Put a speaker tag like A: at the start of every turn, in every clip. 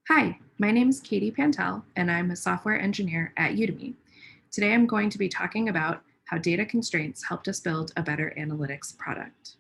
A: Hi, my name is Katie Pantell, and I'm a software engineer at Udemy. Today I'm going to be talking about how data constraints helped us build a better analytics product.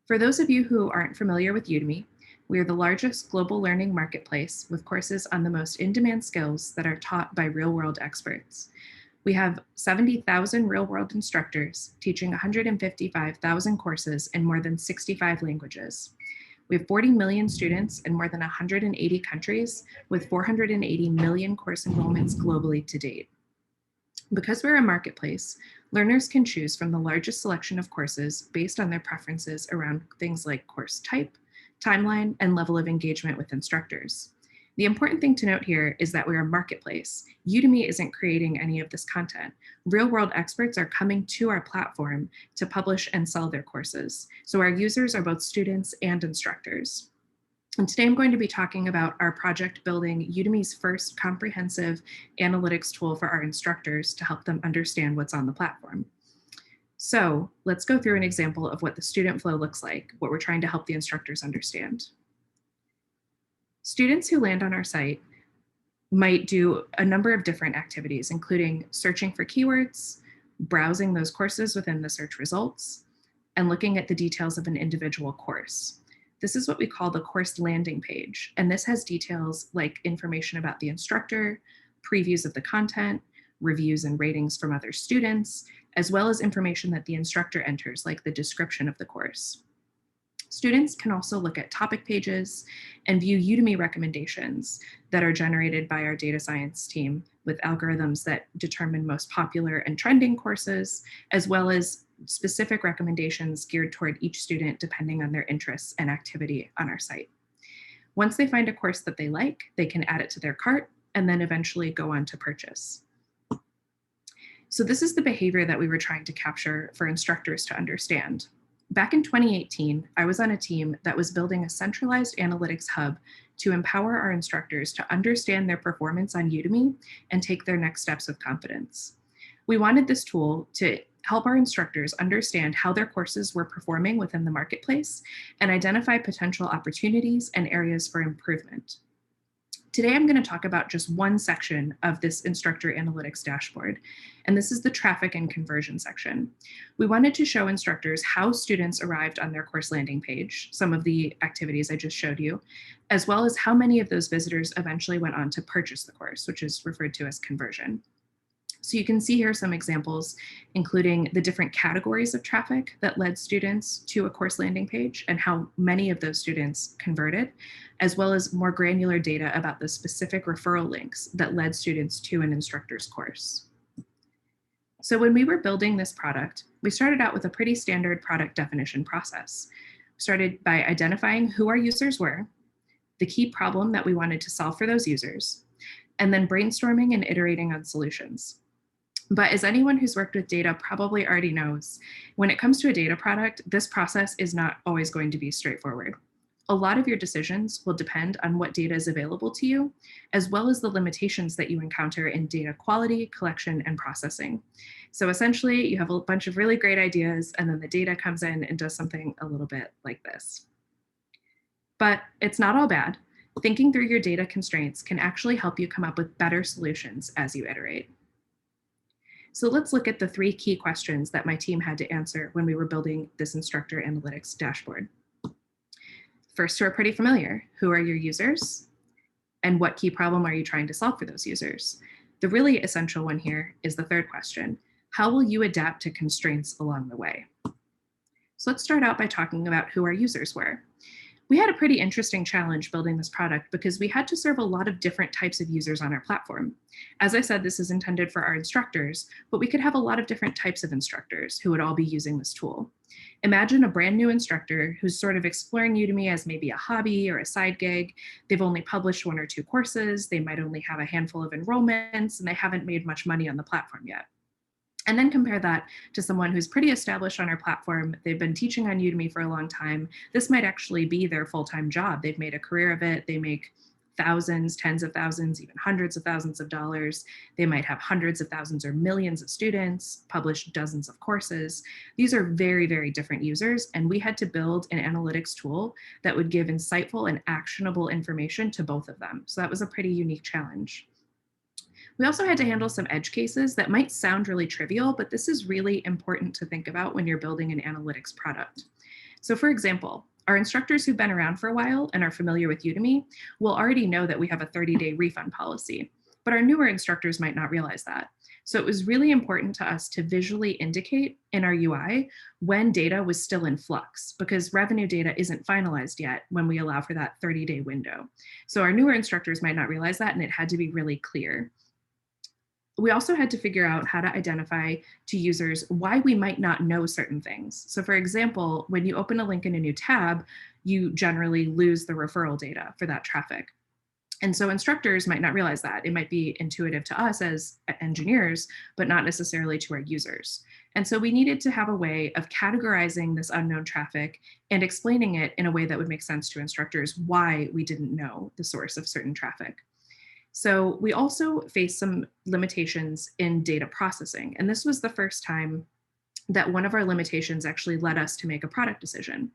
A: For those of you who aren't familiar with Udemy, we are the largest global learning marketplace with courses on the most in-demand skills that are taught by real-world experts. We have 70,000 real-world instructors teaching 155,000 courses in more than 65 languages. We have 40 million students in more than 180 countries with 480 million course enrollments globally to date. Because we're a marketplace, learners can choose from the largest selection of courses based on their preferences around things like course type, timeline, and level of engagement with instructors. The important thing to note here is that we're a marketplace. Udemy isn't creating any of this content. Real-world experts are coming to our platform to publish and sell their courses. So our users are both students and instructors. And today I'm going to be talking about our project building Udemy's first comprehensive analytics tool for our instructors to help them understand what's on the platform. So let's go through an example of what the student flow looks like, what we're trying to help the instructors understand. Students who land on our site might do a number of different activities, including searching for keywords, browsing those courses within the search results, and looking at the details of an individual course. This is what we call the course landing page, and this has details like information about the instructor, previews of the content, reviews and ratings from other students, as well as information that the instructor enters, like the description of the course. Students can also look at topic pages and view Udemy recommendations that are generated by our data science team with algorithms that determine most popular and trending courses, as well as specific recommendations geared toward each student depending on their interests and activity on our site. Once they find a course that they like, they can add it to their cart and then eventually go on to purchase. So this is the behavior that we were trying to capture for instructors to understand. Back in 2018, I was on a team that was building a centralized analytics hub to empower our instructors to understand their performance on Udemy and take their next steps with confidence. We wanted this tool to help our instructors understand how their courses were performing within the marketplace and identify potential opportunities and areas for improvement. Today, I'm going to talk about just one section of this instructor analytics dashboard, and this is the traffic and conversion section. We wanted to show instructors how students arrived on their course landing page, some of the activities I just showed you, as well as how many of those visitors eventually went on to purchase the course, which is referred to as conversion. So you can see here some examples, including the different categories of traffic that led students to a course landing page and how many of those students converted, as well as more granular data about the specific referral links that led students to an instructor's course. So when we were building this product, we started out with a pretty standard product definition process. We started by identifying who our users were, the key problem that we wanted to solve for those users, and then brainstorming and iterating on solutions. But as anyone who's worked with data probably already knows, when it comes to a data product, this process is not always going to be straightforward. A lot of your decisions will depend on what data is available to you, as well as the limitations that you encounter in data quality, collection, and processing. So essentially, you have a bunch of really great ideas, and then the data comes in and does something a little bit like this. But it's not all bad. Thinking through your data constraints can actually help you come up with better solutions as you iterate. So let's look at the 3 key questions that my team had to answer when we were building this instructor analytics dashboard. First, we're pretty familiar. Who are your users? And what key problem are you trying to solve for those users? The really essential one here is the third question. How will you adapt to constraints along the way? So let's start out by talking about who our users were. We had a pretty interesting challenge building this product because we had to serve a lot of different types of users on our platform. As I said, this is intended for our instructors, but we could have a lot of different types of instructors who would all be using this tool. Imagine a brand new instructor who's sort of exploring Udemy as maybe a hobby or a side gig. They've only published 1 or 2 courses, they might only have a handful of enrollments, and they haven't made much money on the platform yet. And then compare that to someone who's pretty established on our platform. They've been teaching on Udemy for a long time. This might actually be their full-time job. They've made a career of it. They make thousands, tens of thousands, even hundreds of thousands of dollars. They might have hundreds of thousands or millions of students, publish dozens of courses. These are very, very different users, and we had to build an analytics tool that would give insightful and actionable information to both of them. So that was a pretty unique challenge. We also had to handle some edge cases that might sound really trivial, but this is really important to think about when you're building an analytics product. So for example, our instructors who've been around for a while and are familiar with Udemy will already know that we have a 30-day refund policy, but our newer instructors might not realize that. So it was really important to us to visually indicate in our UI when data was still in flux, because revenue data isn't finalized yet when we allow for that 30-day window. So our newer instructors might not realize that, and it had to be really clear. We also had to figure out how to identify to users why we might not know certain things. So for example, when you open a link in a new tab, you generally lose the referral data for that traffic. And so instructors might not realize that. It might be intuitive to us as engineers, but not necessarily to our users. And so we needed to have a way of categorizing this unknown traffic and explaining it in a way that would make sense to instructors why we didn't know the source of certain traffic. So we also faced some limitations in data processing. And this was the first time that one of our limitations actually led us to make a product decision.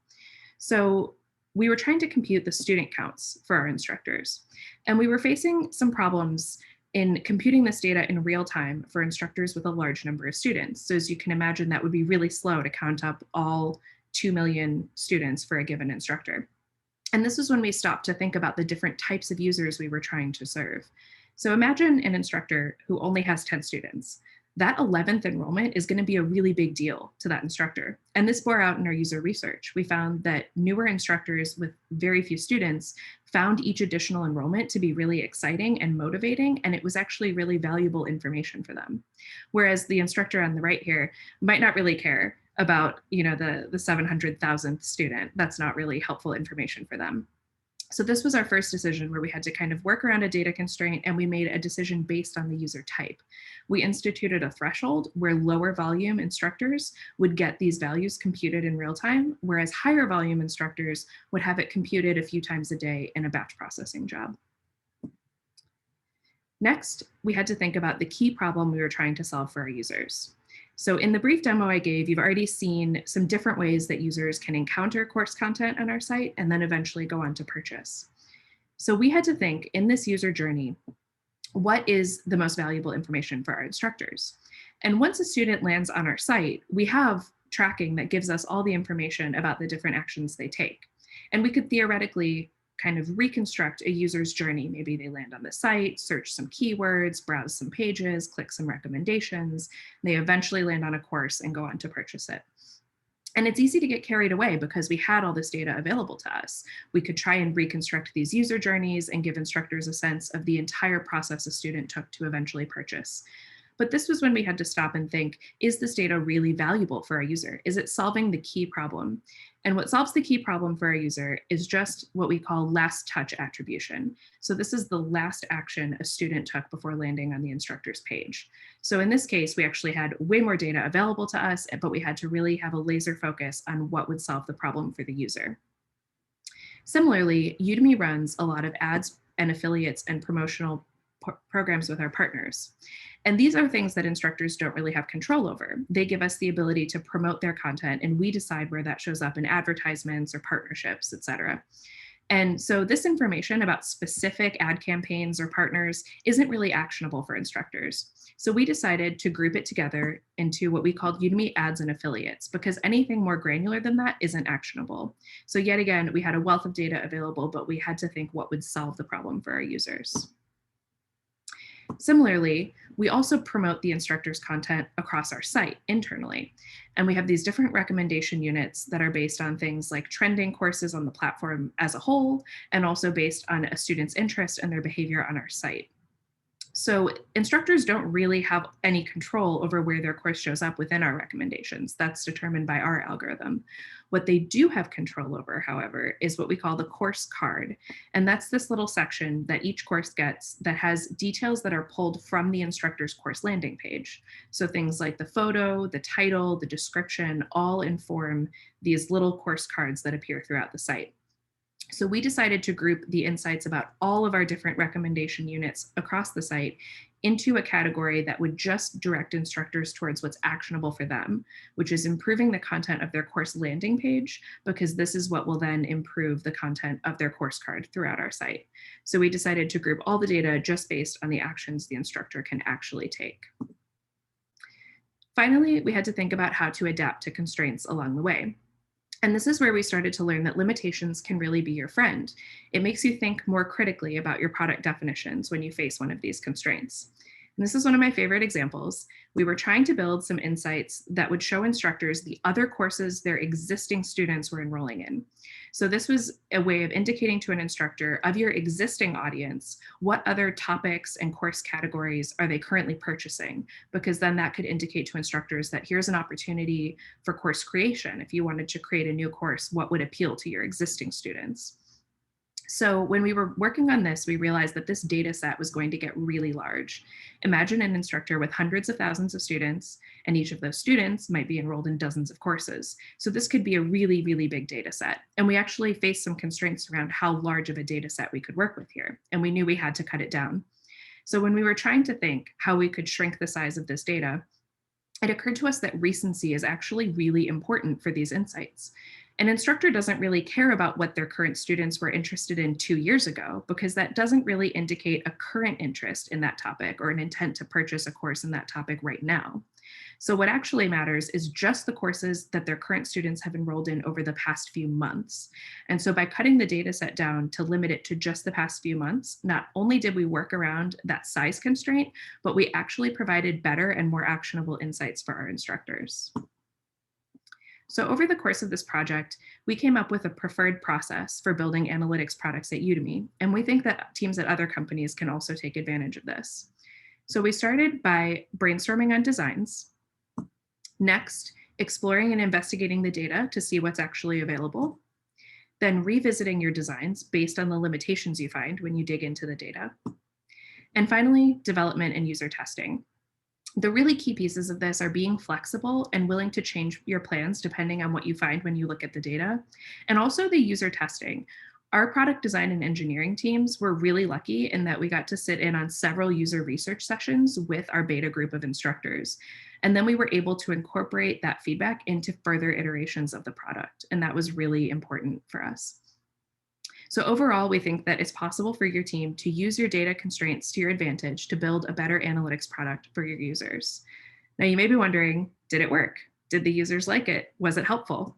A: So we were trying to compute the student counts for our instructors. And we were facing some problems in computing this data in real time for instructors with a large number of students. So as you can imagine, that would be really slow to count up all 2 million students for a given instructor. And this is when we stopped to think about the different types of users we were trying to serve. So imagine an instructor who only has 10 students. That 11th enrollment is going to be a really big deal to that instructor. And this bore out in our user research. We found that newer instructors with very few students found each additional enrollment to be really exciting and motivating, and it was actually really valuable information for them. Whereas the instructor on the right here might not really care about, the 700,000th student. That's not really helpful information for them. So this was our first decision where we had to kind of work around a data constraint, and we made a decision based on the user type. We instituted a threshold where lower volume instructors would get these values computed in real time, whereas higher volume instructors would have it computed a few times a day in a batch processing job. Next, we had to think about the key problem we were trying to solve for our users. So in the brief demo I gave, you've already seen some different ways that users can encounter course content on our site and then eventually go on to purchase. So we had to think in this user journey, what is the most valuable information for our instructors? And once a student lands on our site, we have tracking that gives us all the information about the different actions they take. And we could theoretically kind of reconstruct a user's journey. Maybe they land on the site, search some keywords, browse some pages, click some recommendations. They eventually land on a course and go on to purchase it. And it's easy to get carried away because we had all this data available to us. We could try and reconstruct these user journeys and give instructors a sense of the entire process a student took to eventually purchase. But this was when we had to stop and think, is this data really valuable for our user? Is it solving the key problem? And what solves the key problem for our user is just what we call last touch attribution. So this is the last action a student took before landing on the instructor's page. So in this case, we actually had way more data available to us, but we had to really have a laser focus on what would solve the problem for the user. Similarly, Udemy runs a lot of ads and affiliates and promotional programs with our partners. And these are things that instructors don't really have control over. They give us the ability to promote their content, and we decide where that shows up in advertisements or partnerships, et cetera. And so this information about specific ad campaigns or partners isn't really actionable for instructors. So we decided to group it together into what we called Udemy ads and affiliates, because anything more granular than that isn't actionable. So yet again, we had a wealth of data available, but we had to think what would solve the problem for our users. Similarly, we also promote the instructor's content across our site internally. And we have these different recommendation units that are based on things like trending courses on the platform as a whole, and also based on a student's interest and their behavior on our site. So instructors don't really have any control over where their course shows up within our recommendations. That's determined by our algorithm. What they do have control over, however, is what we call the course card. And that's this little section that each course gets that has details that are pulled from the instructor's course landing page. So things like the photo, the title, the description, all inform these little course cards that appear throughout the site. So we decided to group the insights about all of our different recommendation units across the site into a category that would just direct instructors towards what's actionable for them, which is improving the content of their course landing page, because this is what will then improve the content of their course card throughout our site. So we decided to group all the data just based on the actions the instructor can actually take. Finally, we had to think about how to adapt to constraints along the way. And this is where we started to learn that limitations can really be your friend. It makes you think more critically about your product definitions when you face one of these constraints. And this is one of my favorite examples. We were trying to build some insights that would show instructors the other courses their existing students were enrolling in. So this was a way of indicating to an instructor of your existing audience, what other topics and course categories are they currently purchasing? Because then that could indicate to instructors that here's an opportunity for course creation. If you wanted to create a new course, what would appeal to your existing students? So when we were working on this, we realized that this data set was going to get really large. Imagine an instructor with hundreds of thousands of students, and each of those students might be enrolled in dozens of courses. So this could be a really, really big data set. And we actually faced some constraints around how large of a data set we could work with here. And we knew we had to cut it down. So when we were trying to think how we could shrink the size of this data, it occurred to us that recency is actually really important for these insights. An instructor doesn't really care about what their current students were interested in 2 years ago, because that doesn't really indicate a current interest in that topic or an intent to purchase a course in that topic right now. So what actually matters is just the courses that their current students have enrolled in over the past few months. And so by cutting the data set down to limit it to just the past few months, not only did we work around that size constraint, but we actually provided better and more actionable insights for our instructors. So over the course of this project, we came up with a preferred process for building analytics products at Udemy, and we think that teams at other companies can also take advantage of this. So we started by brainstorming on designs. Next, exploring and investigating the data to see what's actually available. Then revisiting your designs based on the limitations you find when you dig into the data. And finally, development and user testing. The really key pieces of this are being flexible and willing to change your plans depending on what you find when you look at the data, and also the user testing. Our product design and engineering teams were really lucky in that we got to sit in on several user research sessions with our beta group of instructors. And then we were able to incorporate that feedback into further iterations of the product. And that was really important for us. So overall, we think that it's possible for your team to use your data constraints to your advantage to build a better analytics product for your users. Now, you may be wondering, did it work? Did the users like it? Was it helpful?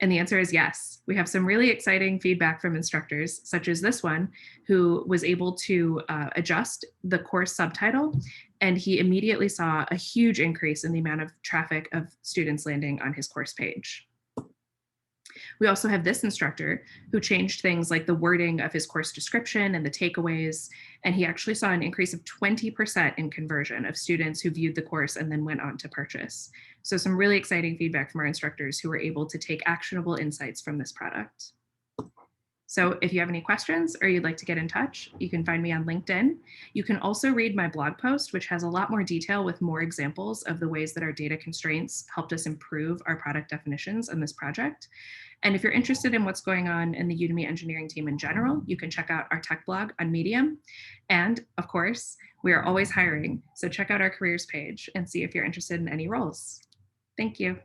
A: And the answer is yes. We have some really exciting feedback from instructors, such as this one, who was able to adjust the course subtitle, and he immediately saw a huge increase in the amount of traffic of students landing on his course page. We also have this instructor who changed things like the wording of his course description and the takeaways, and he actually saw an increase of 20% in conversion of students who viewed the course and then went on to purchase. So some really exciting feedback from our instructors who were able to take actionable insights from this product. So if you have any questions or you'd like to get in touch, you can find me on LinkedIn. You can also read my blog post, which has a lot more detail with more examples of the ways that our data constraints helped us improve our product definitions in this project. And if you're interested in what's going on in the Udemy engineering team in general, you can check out our tech blog on Medium. And of course, we are always hiring. So check out our careers page and see if you're interested in any roles. Thank you.